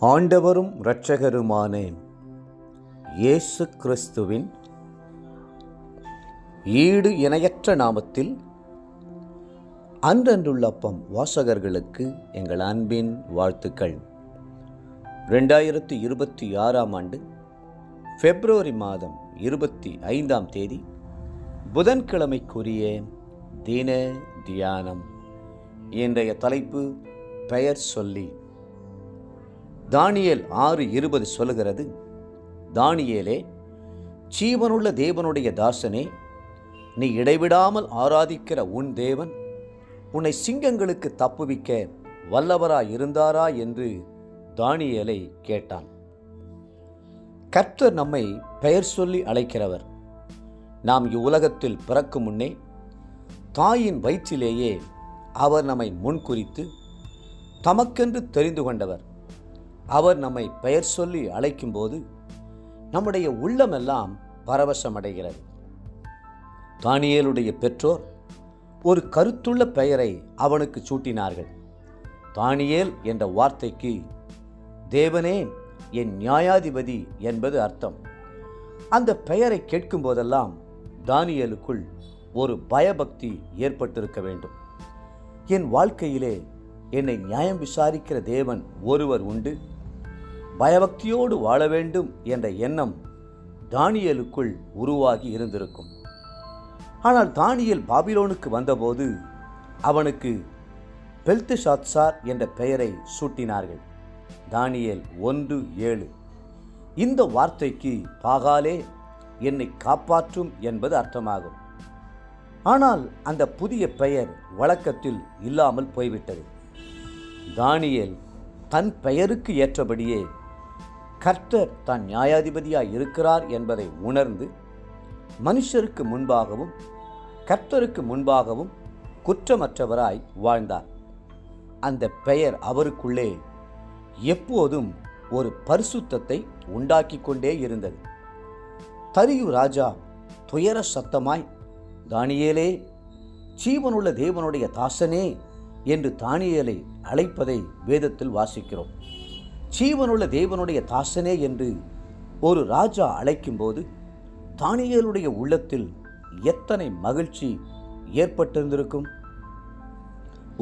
ஆண்டவரும் இரட்சகருமான இயேசு கிறிஸ்துவின் ஈடு இணையற்ற நாமத்தில் அன்றன்றுள்ள அப்பம் வாசகர்களுக்கு எங்கள் அன்பின் வாழ்த்துக்கள். 2026 ஆண்டு பிப்ரவரி மாதம் 25 புதன்கிழமைக்குரிய தின தியானம். இன்றைய தலைப்பு பெயர் சொல்லி. தானியேல் 6:20 சொல்லுகிறது, தானியேலே, ஜீவனுள்ள தேவனுடைய தாசனே, நீ இடைவிடாமல் ஆராதிக்கிற உன் தேவன் உன்னை சிங்கங்களுக்கு தப்புவிக்க வல்லவராயிருந்தாரா என்று தானியேலை கேட்டான். கர்த்தர் நம்மை பெயர் சொல்லி அழைக்கிறவர். நாம் இவ்வுலகத்தில் பிறக்கும் முன்னே தாயின் வயிற்றிலேயே அவர் நம்மை முன்குறித்து தமக்கென்று தெரிந்து கொண்டவர். அவர் நம்மை பெயர் சொல்லி அழைக்கும்போது நம்முடைய உள்ளமெல்லாம் பரவசமடைகிறது. தானியேலுடைய பெற்றோர் ஒரு கருத்துள்ள பெயரை அவனுக்கு சூட்டினார்கள். தானியேல் என்ற வார்த்தைக்கு தேவனே என் நியாயாதிபதி என்பது அர்த்தம். அந்த பெயரை கேட்கும் போதெல்லாம் தானியேலுக்குள் ஒரு பயபக்தி ஏற்பட்டிருக்க வேண்டும். என் வாழ்க்கையிலே என்னை நியாயம் விசாரிக்கிற தேவன் ஒருவர் உண்டு, பயபக்தியோடு வாழ வேண்டும் என்ற எண்ணம் தானியேலுக்குள் உருவாகி இருந்திருக்கும். ஆனால் தானியேல் பாபிலோனுக்கு வந்தபோது அவனுக்கு பெல்தெஷாத்சார் என்ற பெயரை சூட்டினார்கள். தானியேல் 1:7. இந்த வார்த்தைக்கு பாகாலே என்னை காப்பாற்றும் என்பது அர்த்தமாகும். ஆனால் அந்த புதிய பெயர் வழக்கத்தில் இல்லாமல் போய்விட்டது. தானியேல் தன் பெயருக்கு ஏற்றபடியே கர்த்தர் தான் நியாயாதிபதியாய் இருக்கிறார் என்பதை உணர்ந்து மனுஷருக்கு முன்பாகவும் கர்த்தருக்கு முன்பாகவும் குற்றமற்றவராய் வாழ்ந்தார். அந்த பெயர் அவருக்குள்ளே எப்போதும் ஒரு பரிசுத்தத்தை உண்டாக்கி கொண்டே இருந்தது. தரியு ராஜா துயர சத்தமாய், தானியேலே, ஜீவனுள்ள தேவனுடைய தாசனே என்று தானியேலை அழைப்பதை வேதத்தில் வாசிக்கிறோம். ஜீவனுள்ள தேவனுடைய தாசனே என்று ஒரு ராஜா அழைக்கும்போது தானியேலுடைய உள்ளத்தில் எத்தனை மகிழ்ச்சி ஏற்பட்டிருந்திருக்கும்.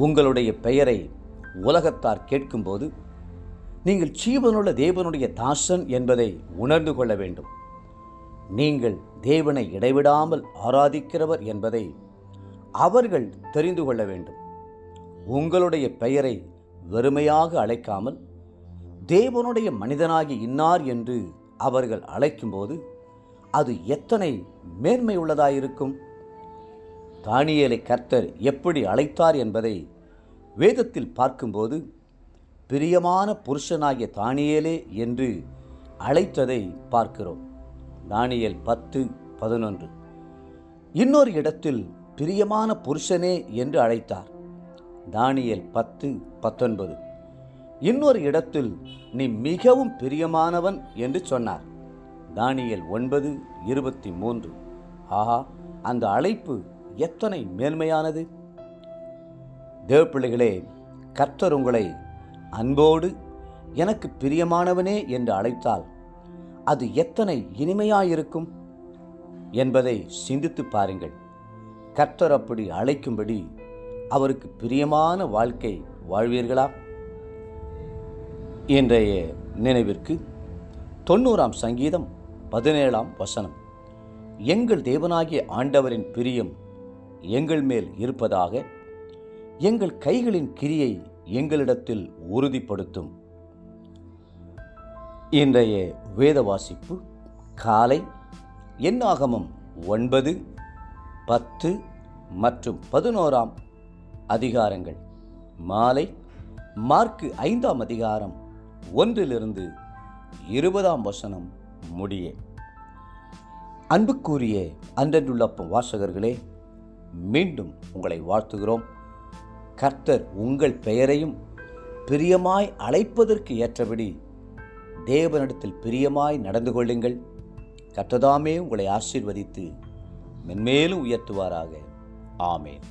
உங்களுடைய பெயரை உலகத்தார் கேட்கும்போது நீங்கள் ஜீவனுள்ள தேவனுடைய தாசன் என்பதை உணர்ந்து கொள்ள வேண்டும். நீங்கள் தேவனை இடைவிடாமல் ஆராதிக்கிறவர் என்பதை அவர்கள் தெரிந்து கொள்ள வேண்டும். உங்களுடைய பெயரை வெறுமையாக அழைக்காமல் தேவனுடைய மனிதனாகி இன்னார் என்று அவர்கள் அழைக்கும்போது அது எத்தனை மேன்மை உள்ளதாயிருக்கும். தானியேலை கர்த்தர் எப்படி அழைத்தார் என்பதை வேதத்தில் பார்க்கும்போது பிரியமான புருஷனாகிய தானியேலே என்று அழைத்ததை பார்க்கிறோம். தானியேல் 10:11. இன்னொரு இடத்தில் பிரியமான புருஷனே என்று அழைத்தார். தானியேல் 10:19. இன்னொரு இடத்தில் நீ மிகவும் பிரியமானவன் என்று சொன்னார். தானியேல் 9:23. ஆஹா, அந்த அழைப்பு எத்தனை மேன்மையானது! தேவப்பிள்ளைகளே, கர்த்தர் உங்களை அன்போடு எனக்கு பிரியமானவனே என்று அழைத்தால் அது எத்தனை இனிமையாயிருக்கும் என்பதை சிந்தித்து பாருங்கள். கர்த்தர் அப்படி அழைக்கும்படி அவருக்கு பிரியமான வாழ்க்கை வாழ்வீர்களா? இன்றைய நினைவிற்கு 90ஆம் சங்கீதம் 17ஆம் வசனம். எங்கள் தேவனாகிய ஆண்டவரின் பிரியம் எங்கள் மேல் இருப்பதாக, எங்கள் கைகளின் கிரியை எங்களிடத்தில் உறுதிப்படுத்தும். இன்றைய வேத வாசிப்பு காலை என்னாகமம் 9, 10 மற்றும் 11ஆம் அதிகாரங்கள். மாலை மார்க்கு 5ஆம் அதிகாரம் 1-20ஆம் வசனம் முடிய. அன்புக்குரிய அன்றன்றுள்ள வாசகர்களே, மீண்டும் உங்களை வாழ்த்துகிறோம். கர்த்தர் உங்கள் பெயரையும் பிரியமாய் அழைப்பதற்கு ஏற்றபடி தேவனிடத்தில் பிரியமாய் நடந்து கொள்ளுங்கள். கர்த்ததாமே உங்களை ஆசீர்வதித்து மென்மேலும் உயர்த்துவாராக. ஆமேன்.